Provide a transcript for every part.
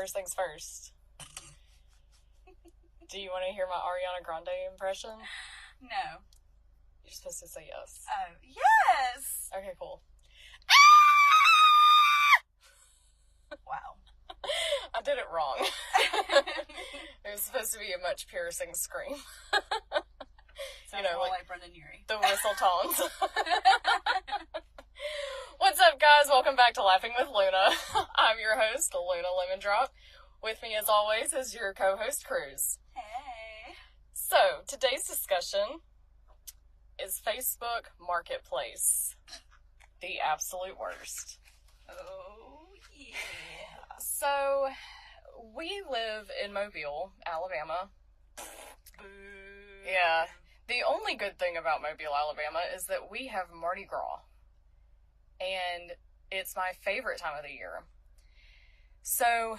first things first. Do you want to hear my Ariana Grande impression? No. You're supposed to say yes. Oh, yes! Okay, cool. Wow. I did it wrong. It was supposed to be a much piercing scream. Sounds more like Brendan Urie. The whistle tones. What's up, guys? Welcome back to Laughing with Luna. I'm your host, Luna Lemon Drop. With me, as always, is your co-host, Cruz. Hey. So, today's discussion is Facebook Marketplace. The absolute worst. Oh, yeah. So, we live in Mobile, Alabama. Boo. Yeah. The only good thing about Mobile, Alabama is that we have Mardi Gras. And it's my favorite time of the year. So,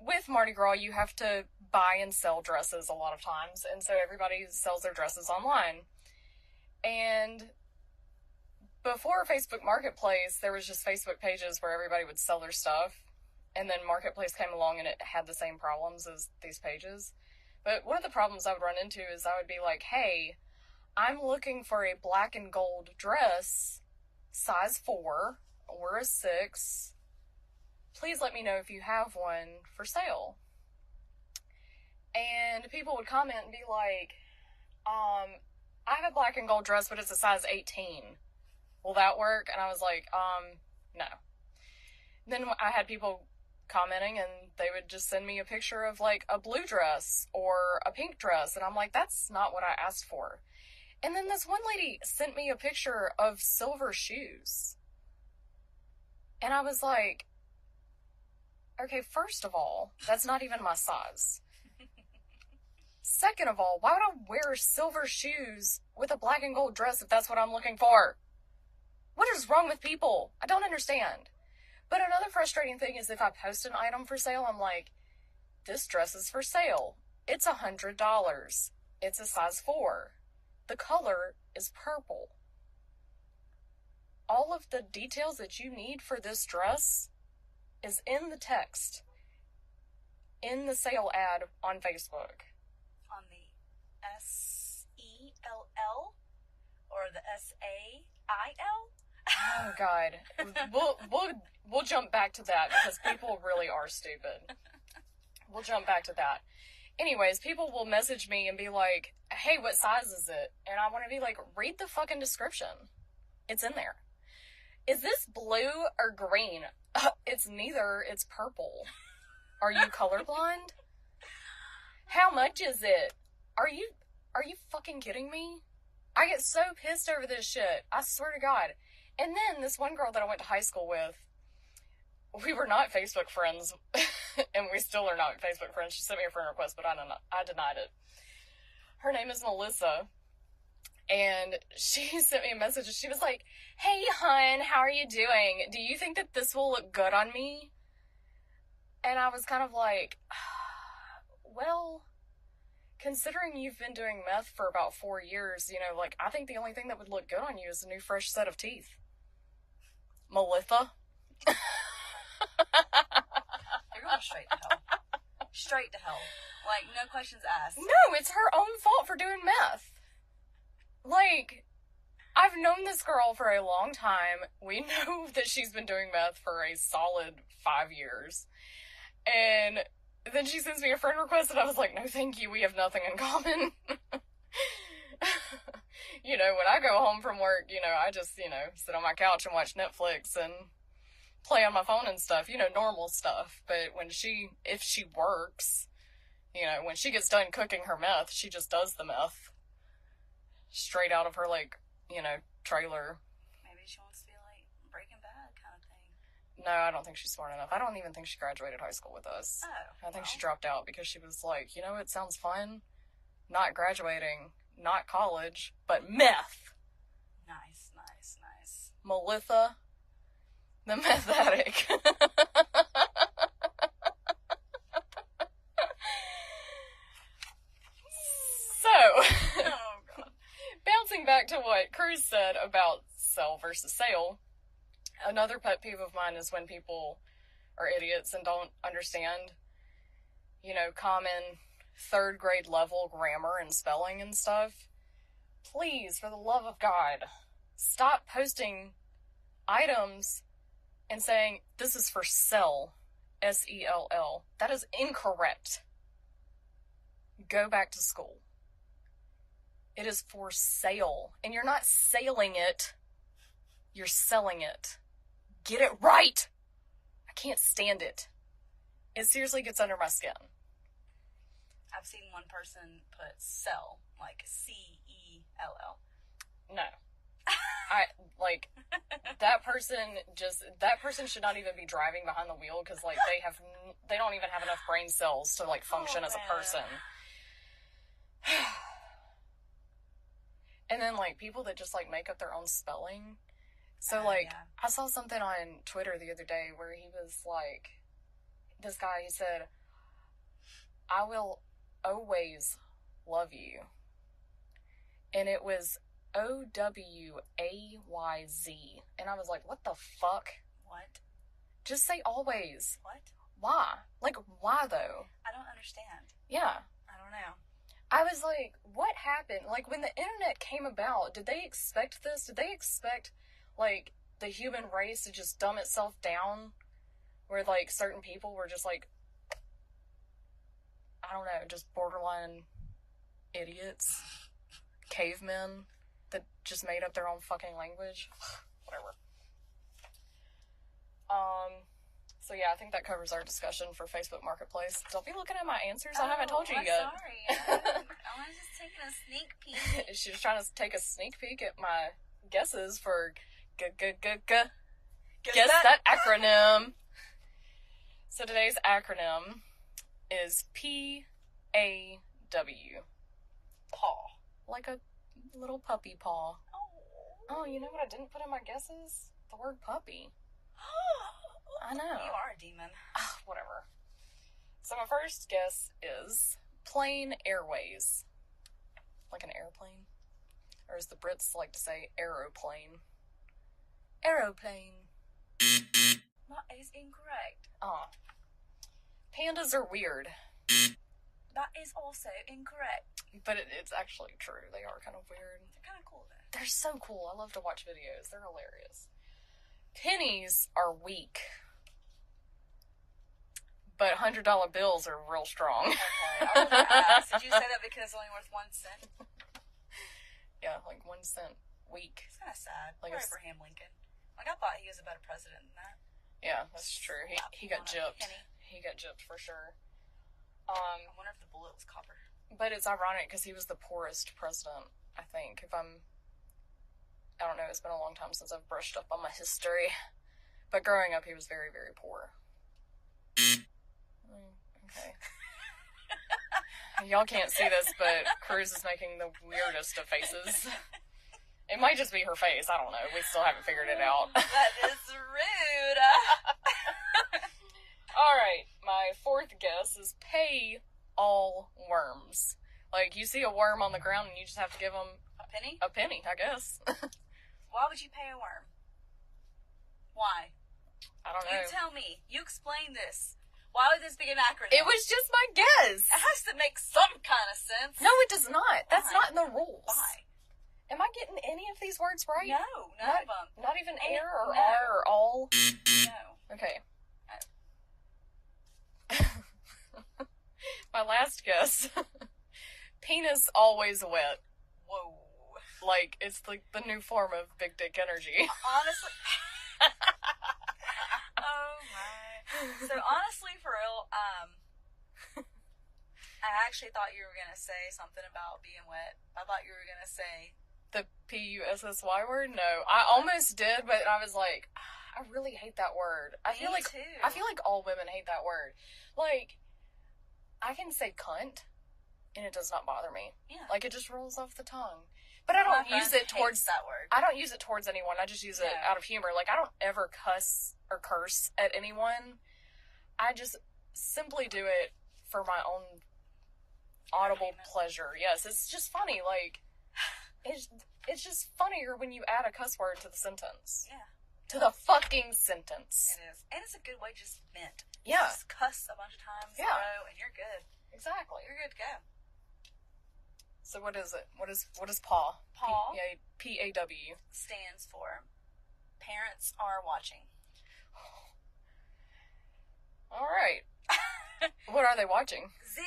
with Mardi Gras, you have to buy and sell dresses a lot of times. And so everybody sells their dresses online. And before Facebook Marketplace, there was just Facebook pages where everybody would sell their stuff. And then Marketplace came along and it had the same problems as these pages. But one of the problems I would run into is I would be like, hey, I'm looking for a black and gold dress, size 4 or a 6. Please let me know if you have one for sale. And people would comment and be like, I have a black and gold dress, but it's a size 18. Will that work? And I was like, no. Then I had people commenting and they would just send me a picture of like a blue dress or a pink dress. And I'm like, that's not what I asked for. And then this one lady sent me a picture of silver shoes. And I was like, okay, first of all, that's not even my size. Second of all, why would I wear silver shoes with a black and gold dress if that's what I'm looking for? What is wrong with people? I don't understand. But another frustrating thing is if I post an item for sale, I'm like, this dress is for sale. It's $100. It's a size 4. The color is purple. All of the details that you need for this dress is in the text, in the sale ad on Facebook. On the SELL or the SAIL? Oh, God. We'll jump back to that because people really are stupid. We'll jump back to that. Anyways, people will message me and be like, hey, what size is it? And I want to be like, read the fucking description. It's in there. Is this blue or green? It's neither. It's purple. Are you colorblind? How much is it? Are you fucking kidding me? I get so pissed over this shit. I swear to God. And then this one girl that I went to high school with, we were not Facebook friends, and we still are not Facebook friends. She sent me a friend request, but I denied it. Her name is Melissa, and she sent me a message, and she was like, hey, hun, how are you doing? Do you think that this will look good on me? And I was kind of like, well, considering you've been doing meth for about 4 years, like, I think the only thing that would look good on you is a new fresh set of teeth. Melissa? You're going straight to hell. Straight to hell. Like, no questions asked. No, it's her own fault for doing meth. Like, I've known this girl for a long time. We know that she's been doing meth for a solid 5 years. And then she sends me a friend request, and I was like, no, thank you, we have nothing in common. When I go home from work, I just, sit on my couch and watch Netflix and play on my phone and stuff, normal stuff. But if she works, when she gets done cooking her meth, she just does the meth. Straight out of her, trailer. Maybe she wants to be like Breaking Bad kind of thing. No, I don't think she's smart enough. I don't even think she graduated high school with us. Oh. I think she dropped out because she was like, it sounds fun. Not graduating, not college, but meth. Nice. Melissa, the meth addict. So, Oh, God. Bouncing back to what Cruz said about sell versus sale, another pet peeve of mine is when people are idiots and don't understand, you know, common 3rd grade level grammar and spelling and stuff, please, for the love of God, stop posting items and saying, this is for sell, S-E-L-L. That is incorrect. Go back to school. It is for sale. And you're not sailing it. You're selling it. Get it right. I can't stand it. It seriously gets under my skin. I've seen one person put sell, like C-E-L-L. No. That person should not even be driving behind the wheel, because, like, they don't even have enough brain cells to, like, function as a person. And then, like, people that just, like, make up their own spelling. So, I saw something on Twitter the other day where he was, like, this guy, he said, I will always love you. And it was O-W-A-Y-Z. And I was like, what the fuck? What? Just say always. What? Why? Like, why, though? I don't understand. Yeah. I don't know. I was like, what happened? Like, when the internet came about, did they expect this? Did they expect, like, the human race to just dumb itself down? Where, like, certain people were just, like, I don't know, just borderline idiots? Cavemen that just made up their own fucking language? Whatever. So yeah, I think that covers our discussion for Facebook Marketplace. Don't be looking at my answers. I haven't told you I'm yet. Sorry. I was just taking a sneak peek. She was trying to take a sneak peek at my guesses for guess that acronym. So today's acronym is P-A-W. Paw. Like a little puppy paw. Oh, you know what I didn't put in my guesses? The word puppy. I know. You are a demon. Whatever. So my first guess is Plane Airways. Like an airplane. Or as the Brits like to say, aeroplane. Aeroplane. That is incorrect. Pandas are weird. That is also incorrect. But it's actually true. They are kind of weird. They're kind of cool, though. They're so cool. I love to watch videos. They're hilarious. Pennies are weak. But $100 bills are real strong. Okay, I was going to ask, did you say that because it's only worth 1 cent? Yeah, like 1 cent weak. It's kind of sad. Like Poor Abraham Lincoln. Like, I thought he was a better president than that. Yeah, that's true. He got gypped. He got gypped for sure. I wonder if the bullet was copper. But it's ironic because he was the poorest president, I think. I don't know, it's been a long time since I've brushed up on my history. But growing up, he was very, very poor. Okay. Y'all can't see this, but Cruz is making the weirdest of faces. It might just be her face, I don't know. We still haven't figured it out. That is rude. Alright, my fourth guess is pay all worms. Like, you see a worm on the ground and you just have to give them a penny? A penny, I guess. Why would you pay a worm? Why? I don't know. You tell me. You explain this. Why would this be an acronym? It was just my guess. It has to make some kind of sense. No, it does not. That's not in the rules. Why? Am I getting any of these words right? No, none of them. Not even air or R or all? No. Okay. My last guess. Penis always wet. Whoa. Like, it's like the new form of big dick energy. Honestly. Oh my. So honestly, for real, I actually thought you were going to say something about being wet. I thought you were going to say... The P-U-S-S-Y word? No. I almost did, but I was like, I really hate that word. I feel like all women hate that word. Like, I can say cunt, and it does not bother me. Yeah. Like, it just rolls off the tongue. But I don't use it towards that word. I don't use it towards anyone. I just use it out of humor. Like, I don't ever cuss or curse at anyone. I just simply do it for my own audible pleasure. Yes, it's just funny. Like, it's just funnier when you add a cuss word to the sentence. Yeah. To the fucking sentence. It is. And it's a good way to just vent. Yeah. Just cuss a bunch of times in a row, and you're good. Exactly. You're good to go. So what is it? What is PAW? PAW? P-A-W. Stands for Parents Are Watching. All right. What are they watching? 0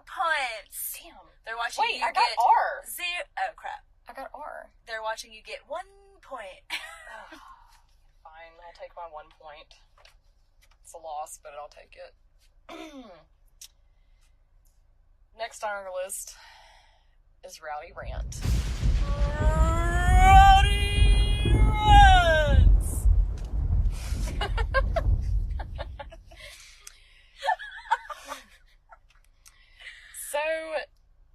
points. Damn. They're watching Wait, you I got get R. Oh, crap. I got R. They're watching you get 1 point. Fine, I'll take my 1 point. It's a loss, but I'll take it. Next on our list is Rowdy Rant. Rowdy Rants! So,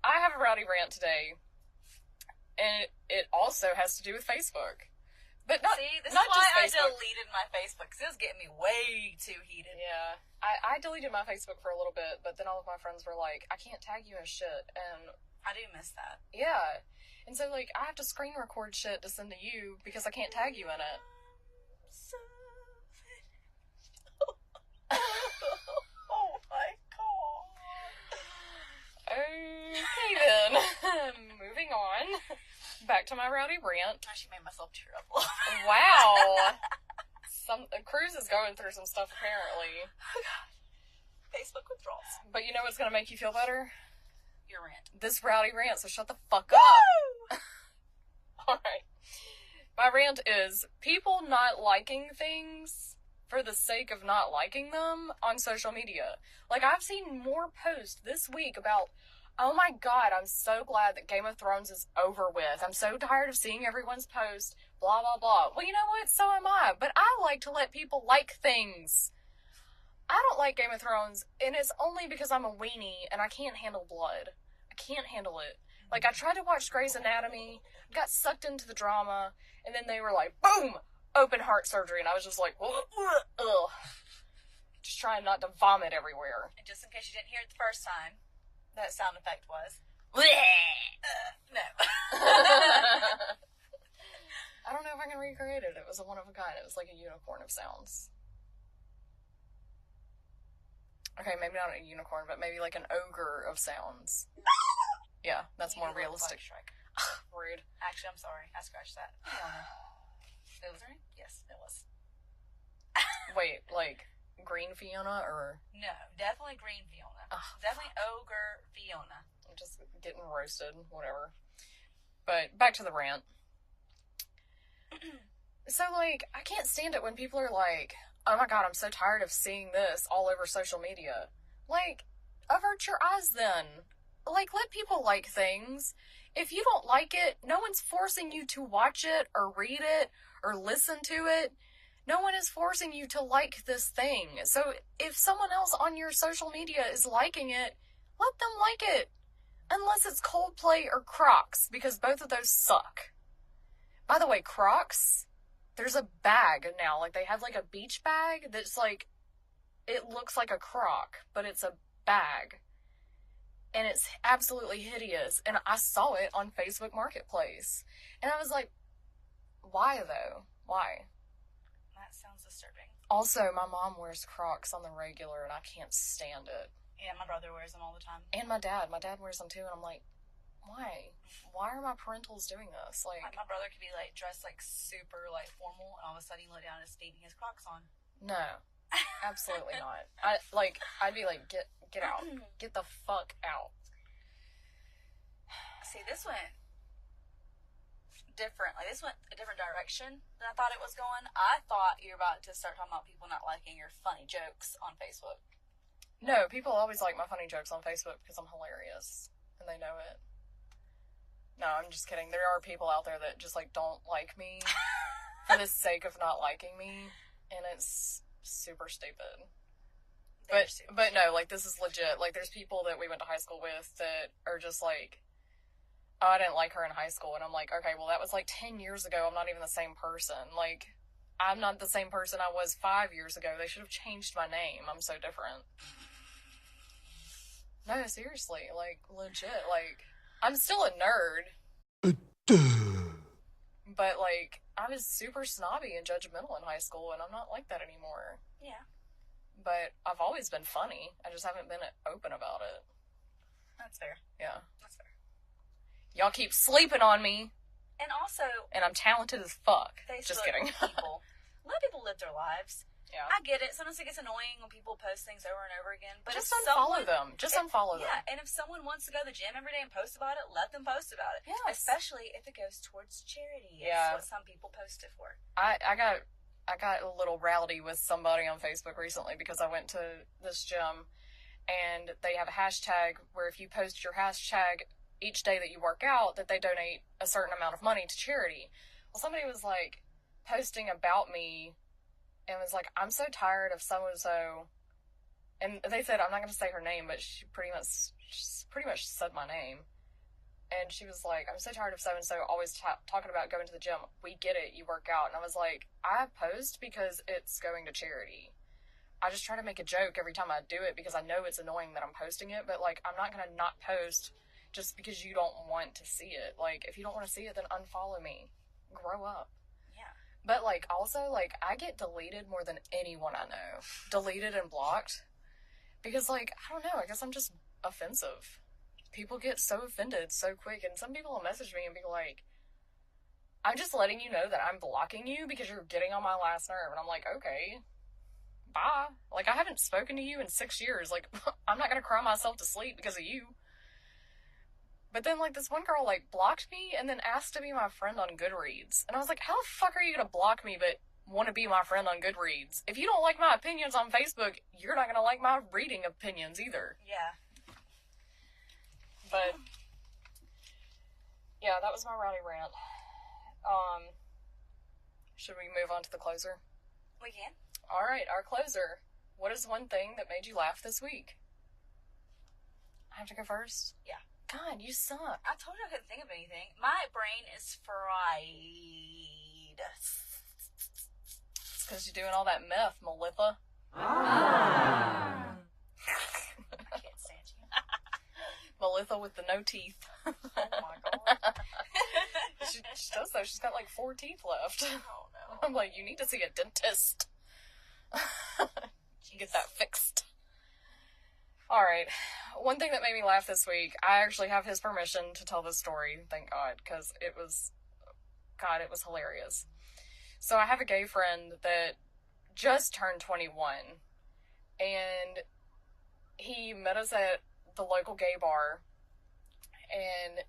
I have a Rowdy Rant today, and it also has to do with Facebook. But not, See, this not is why I just Facebook. deleted my Facebook, because it was getting me way too heated. Yeah. I deleted my Facebook for a little bit, but then all of my friends were like, I can't tag you in shit, and... I do miss that. Yeah. And so, like, I have to screen record shit to send to you because I can't tag you in it. Oh my god. Okay, then. Moving on. Back to my Rowdy Rant. I actually made myself tear up a little. Wow. Cruz is going through some stuff, apparently. Facebook withdrawals. But you know what's going to make you feel better? Your rant. This Rowdy Rant, so shut the fuck up. Alright. My rant is people not liking things for the sake of not liking them on social media. Like, I've seen more posts this week about, oh my god, I'm so glad that Game of Thrones is over with. I'm so tired of seeing everyone's post, blah, blah, blah. Well, you know what? So am I. But I like to let people like things. I don't like Game of Thrones, and it's only because I'm a weenie and I can't handle blood. I can't handle it. Like, I tried to watch Grey's Anatomy, got sucked into the drama, and then they were like, boom! Open heart surgery, and I was just like, ugh. Just trying not to vomit everywhere. And just in case you didn't hear it the first time, that sound effect was... no. I don't know if I can recreate it. It was a one of a kind. It was like a unicorn of sounds. Okay, maybe not a unicorn, but maybe like an ogre of sounds. Yeah, that's more realistic. Rude. Actually, I'm sorry. I scratched that. It was right? Yes, it was. Wait, like green Fiona or? No, definitely green Fiona. Definitely ogre Fiona. I'm just getting roasted, whatever. But back to the rant. So, like, I can't stand it when people are like, oh my god, I'm so tired of seeing this all over social media. Like, avert your eyes then. Like, let people like things. If you don't like it, no one's forcing you to watch it or read it or listen to it. No one is forcing you to like this thing. So if someone else on your social media is liking it, let them like it. Unless it's Coldplay or Crocs, because both of those suck. By the way, Crocs, there's a bag now. Like, they have like a beach bag that's like, it looks like a Croc, but it's a bag. And it's absolutely hideous. And I saw it on Facebook Marketplace. And I was like, why though? Why? That sounds disturbing. Also, my mom wears Crocs on the regular and I can't stand it. Yeah, my brother wears them all the time. And my dad wears them too. And I'm like, why? Why are my parentals doing this? Like, my brother could be like dressed like super like formal, and all of a sudden he let down his feet and he has Crocs on. no, absolutely not. I'd be like, get out, get the fuck out. See, this went different. Like, this went a different direction than I thought it was going. I thought you were about to start talking about people not liking your funny jokes on Facebook. No, people always like my funny jokes on Facebook because I'm hilarious, and they know it. No, I'm just kidding. There are people out there that just, like, don't like me for the sake of not liking me, and it's super stupid. But no, like, this is legit. Like, there's people that we went to high school with that are just like, oh, I didn't like her in high school, and I'm like, okay, well, that was like 10 years ago. I'm not even the same person. Like, I'm not the same person I was 5 years ago. They should have changed my name. I'm so different. No, seriously, like, legit, like, I'm still a nerd. But, like, I was super snobby and judgmental in high school, and I'm not like that anymore. Yeah. But I've always been funny. I just haven't been open about it. That's fair. Yeah. That's fair. Y'all keep sleeping on me. And also... And I'm talented as fuck. Facebook Just kidding. people. Let people live their lives. Yeah. I get it. Sometimes it gets annoying when people post things over and over again. But just unfollow them. Just unfollow them. Yeah, and if someone wants to go to the gym every day and post about it, let them post about it. Yes. Especially if it goes towards charity. Yeah. That's what some people post it for. I got a little rowdy with somebody on Facebook recently because I went to this gym and they have a hashtag where if you post your hashtag each day that you work out, that they donate a certain amount of money to charity. Well, somebody was like posting about me and was like, I'm so tired of so-and-so. And they said, I'm not going to say her name, but she pretty much said my name. And she was like, I'm so tired of so-and-so always talking about going to the gym. We get it, you work out. And I was like, I post because it's going to charity. I just try to make a joke every time I do it because I know it's annoying that I'm posting it. But, like, I'm not going to not post just because you don't want to see it. Like, if you don't want to see it, then unfollow me. Grow up. But, like, also, like, I get deleted more than anyone I know. Deleted and blocked. Because, like, I don't know, I guess I'm just offensive. People get so offended so quick, and some people will message me and be like, I'm just letting you know that I'm blocking you because you're getting on my last nerve. And I'm like, okay, bye. Like, I haven't spoken to you in 6 years. Like, I'm not gonna cry myself to sleep because of you. But then, like, this one girl, like, blocked me and then asked to be my friend on Goodreads. And I was like, how the fuck are you gonna block me but want to be my friend on Goodreads? If you don't like my opinions on Facebook, you're not gonna like my reading opinions either. Yeah. But, yeah, that was my rowdy rant. Should we move on to the closer? We can. Alright, our closer. What is one thing that made you laugh this week? I have to go first? Yeah. God, you suck. I told you I couldn't think of anything. My brain is fried. It's because you're doing all that meth, Melissa. I can't stand you. Melissa with the no teeth. Oh my god. she does though. She's got like 4 teeth left. Oh no. I'm like, you need to see a dentist. Get that fixed. Alright, one thing that made me laugh this week, I actually have his permission to tell this story, thank God, because it was hilarious. So I have a gay friend that just turned 21, and he met us at the local gay bar, and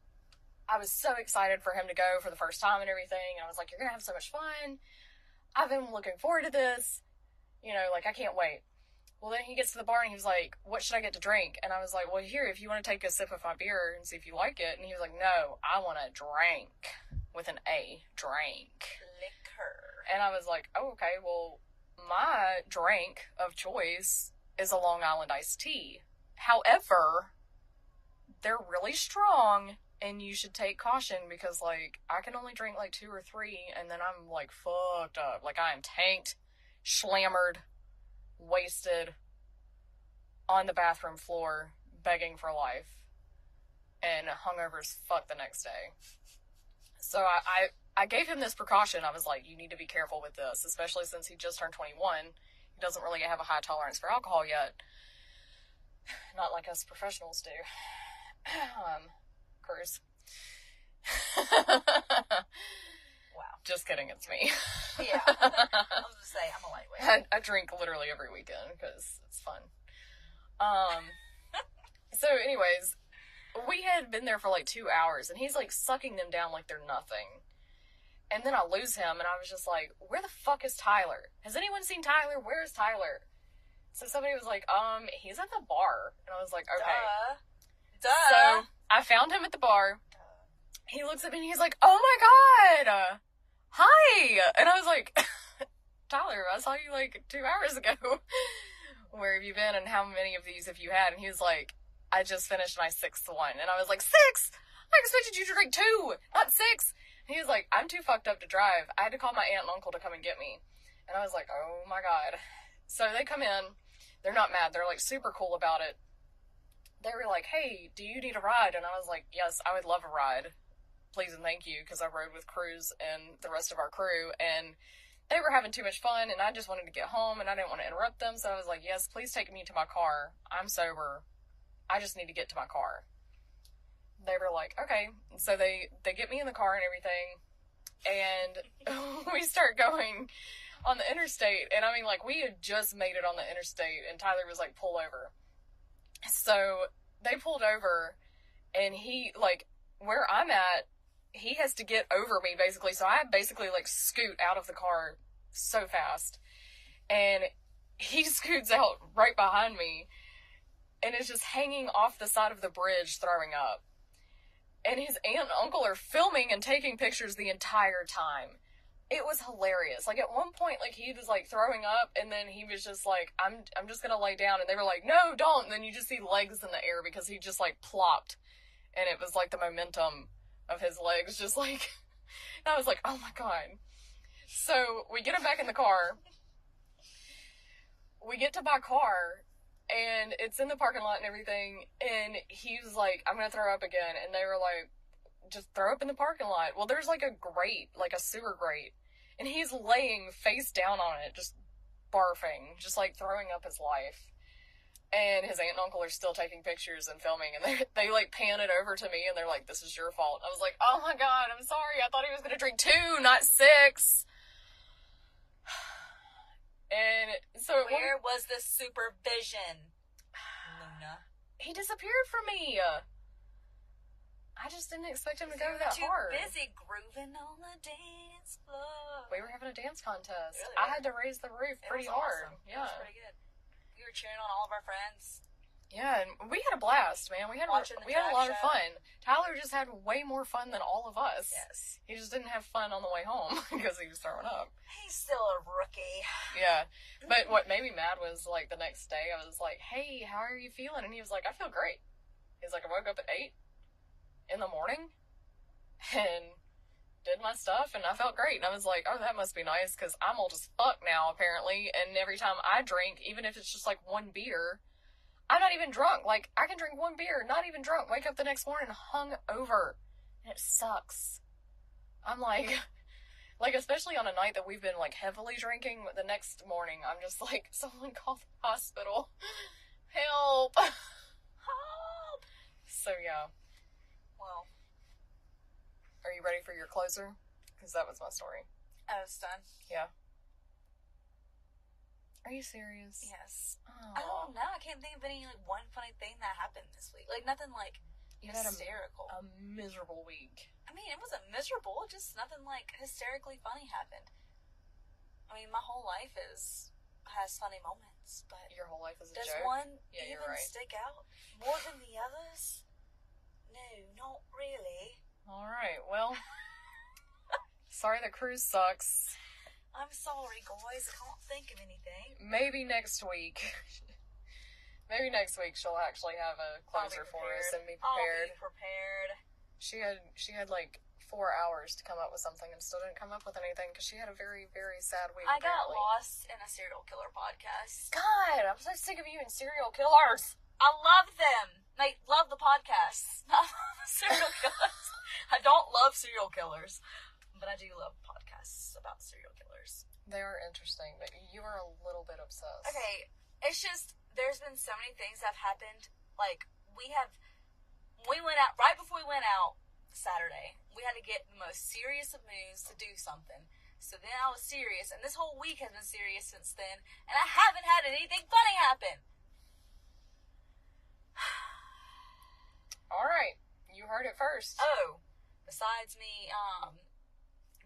I was so excited for him to go for the first time and everything, and I was like, you're gonna have so much fun, I've been looking forward to this, you know, like, I can't wait. Well, then he gets to the bar and he was like, what should I get to drink? And I was like, well, here, if you want to take a sip of my beer and see if you like it. And he was like, no, I want a drink with an A, drink. Liquor. And I was like, oh, okay, well, my drink of choice is a Long Island iced tea. However, they're really strong and you should take caution because, like, I can only drink like 2 or 3 and then I'm, like, fucked up. Like, I am tanked, slammered, wasted, on the bathroom floor, begging for life, and hungover as fuck the next day. So I gave him this precaution. I was like, you need to be careful with this, especially since he just turned 21. He doesn't really have a high tolerance for alcohol yet. Not like us professionals do. Cruz. Wow. Just kidding, it's me. Yeah. I was gonna say, I'm a lightweight. I drink literally every weekend because it's fun. So anyways, we had been there for like 2 hours and he's like sucking them down like they're nothing. And then I lose him and I was just like, where the fuck is Tyler? Has anyone seen Tyler? Where's Tyler? So somebody was like, he's at the bar. And I was like, okay. Duh. So I found him at the bar. He looks at me and he's like, oh my god, hi. And I was like, Tyler, I saw you like 2 hours ago. Where have you been and how many of these have you had? And he was like, I just finished my 6th one. And I was like, 6? I expected you to drink 2, not 6. And he was like, I'm too fucked up to drive. I had to call my aunt and uncle to come and get me. And I was like, oh my god. So they come in. They're not mad. They're like super cool about it. They were like, hey, do you need a ride? And I was like, yes, I would love a ride. please and thank you, because I rode with Cruz and the rest of our crew, and they were having too much fun, and I just wanted to get home, and I didn't want to interrupt them, so I was like, yes, please take me to my car. I'm sober. I just need to get to my car. They were like, okay. So they get me in the car and everything, and we start going on the interstate, and I mean, like, we had just made it on the interstate, and Tyler was like, pull over. So they pulled over, and he, like, where I'm at, he has to get over me, basically, so I basically, like, scoot out of the car so fast, and he scoots out right behind me, and is just hanging off the side of the bridge throwing up. And his aunt and uncle are filming and taking pictures the entire time. It was hilarious. Like, at one point, like, he was, like, throwing up, and then he was just like, I'm just gonna lay down, and they were like, no, don't, and then you just see legs in the air, because he just, like, plopped, and it was, like, the momentum of his legs, just, like, and I was like, oh my god. So, we get him back in the car, we get to my car, and it's in the parking lot and everything, and he was like, I'm gonna throw up again, and they were like, just throw up in the parking lot. Well, there's like a grate, like a sewer grate, and he's laying face down on it, just barfing, just like throwing up his life. And his aunt and uncle are still taking pictures and filming, and they like pan it over to me, and they're like, this is your fault. I was like, oh my god, I'm sorry, I thought he was gonna drink 2, not 6. And so where was the supervision, Luna? He disappeared from me. I just didn't expect him to go that hard. Too busy grooving on the dance floor. We were having a dance contest. Really? I had to raise the roof pretty hard. Awesome. Yeah, it was pretty good. We were cheering on all of our friends. Yeah, and we had a blast, man. We had a lot of fun. Tyler just had way more fun than all of us. Yes. He just didn't have fun on the way home because he was throwing up. He's still a rookie. Yeah. But what made me mad was, like, the next day, I was like, hey, how are you feeling? And he was like, I feel great. He's like, I woke up at 8 in the morning and did my stuff, and I felt great. And I was like, oh, that must be nice, because I'm old as fuck now, apparently, and every time I drink, even if it's just, like, 1 beer, I'm not even drunk. Like, I can drink 1 beer, not even drunk, wake up the next morning hung over, and it sucks. I'm like, especially on a night that we've been, like, heavily drinking, the next morning, I'm just like, someone call the hospital. Help! Help! So, yeah. Well. Are you ready for your closer? Because that was my story. I was done. Yeah. Are you serious? Yes. Oh. I don't know. I can't think of any, like, one funny thing that happened this week. Like, nothing, like, hysterical. A miserable week. I mean, it wasn't miserable. Just nothing, like, hysterically funny happened. I mean, my whole life has funny moments, but... Your whole life is a joke? joke? Does one even right. stick out more than the others? No, not really. Alright, well... sorry the cruise sucks. I'm sorry, guys. I can't think of anything. Maybe next week. Maybe next week she'll actually have a closer for us and be prepared. I'll be prepared. She had like 4 hours to come up with something and still didn't come up with anything because she had a very, very sad week. I got lost in a serial killer podcast. God, I'm so sick of you and serial killers. I love them. I love the podcasts. Not the serial killers. I don't love serial killers, but I do love podcasts about serial killers. They are interesting, but you are a little bit obsessed. Okay, it's just, there's been so many things that have happened. Like, we went out, right before we went out Saturday, we had to get the most serious of moves to do something. So then I was serious, and this whole week has been serious since then, and I haven't had anything funny happen. Alright, you heard it first. Oh, besides me,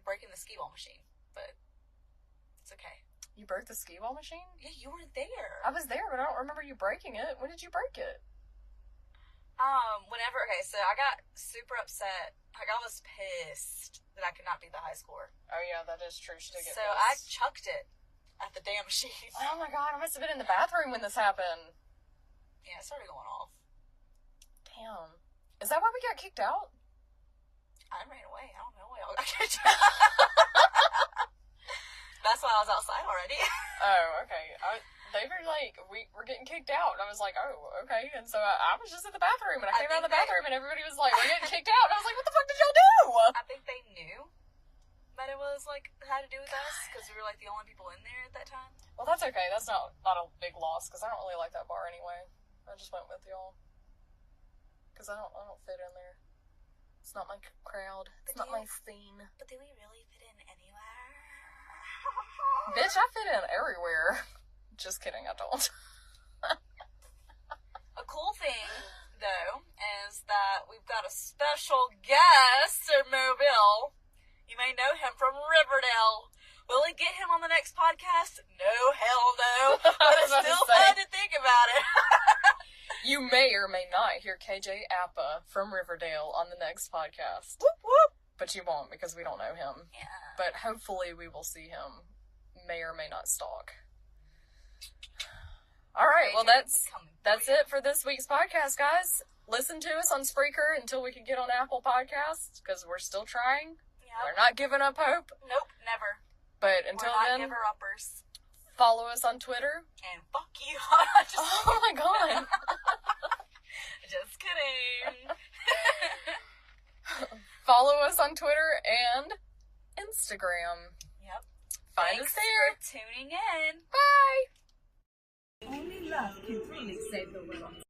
breaking the skee ball machine, but it's okay. You broke the skee ball machine? Yeah, you were there. I was there, but I don't remember you breaking it. When did you break it? Okay, so I got super upset. Like, I was pissed that I could not beat the high score. Oh yeah, that is true. She did get So pissed. I chucked it at the damn machine. Oh my god, I must have been in the bathroom when this happened. Yeah, it started going off. Damn. Is that why we got kicked out? I ran away. I don't know why y'all got kicked out. That's why I was outside already. Oh, okay. they were like, we're getting kicked out. And I was like, oh, okay. And so I was just in the bathroom, and I came out of the bathroom, and everybody was like, we're getting kicked out. And I was like, what the fuck did y'all do? I think they knew that it was, like, had to do with us, because we were, like, the only people in there at that time. Well, that's okay. That's not a big loss, because I don't really like that bar anyway. I just went with y'all. Because I don't fit in there. It's not my crowd. It's not my scene. But do we really fit in anywhere? Bitch, I fit in everywhere. Just kidding, I don't. A cool thing, though, is that we've got a special guest in Mobile. You may know him from Riverdale. Will we get him on the next podcast? No, hell no. But it's still fun to think about it. You may or may not hear KJ Appa from Riverdale on the next podcast. Whoop, whoop. But you won't, because we don't know him. Yeah. But hopefully we will see him. May or may not stalk. Alright, well that's it for this week's podcast, guys. Listen to us on Spreaker until we can get on Apple Podcasts, because we're still trying. Yep. We're not giving up hope. Nope, never. But until then, giver-uppers. follow us on Twitter. And fuck you. Oh my god. Just kidding. Follow us on Twitter and Instagram. Yep. Find us there. Thanks for tuning in. Bye. Only love can truly save the world.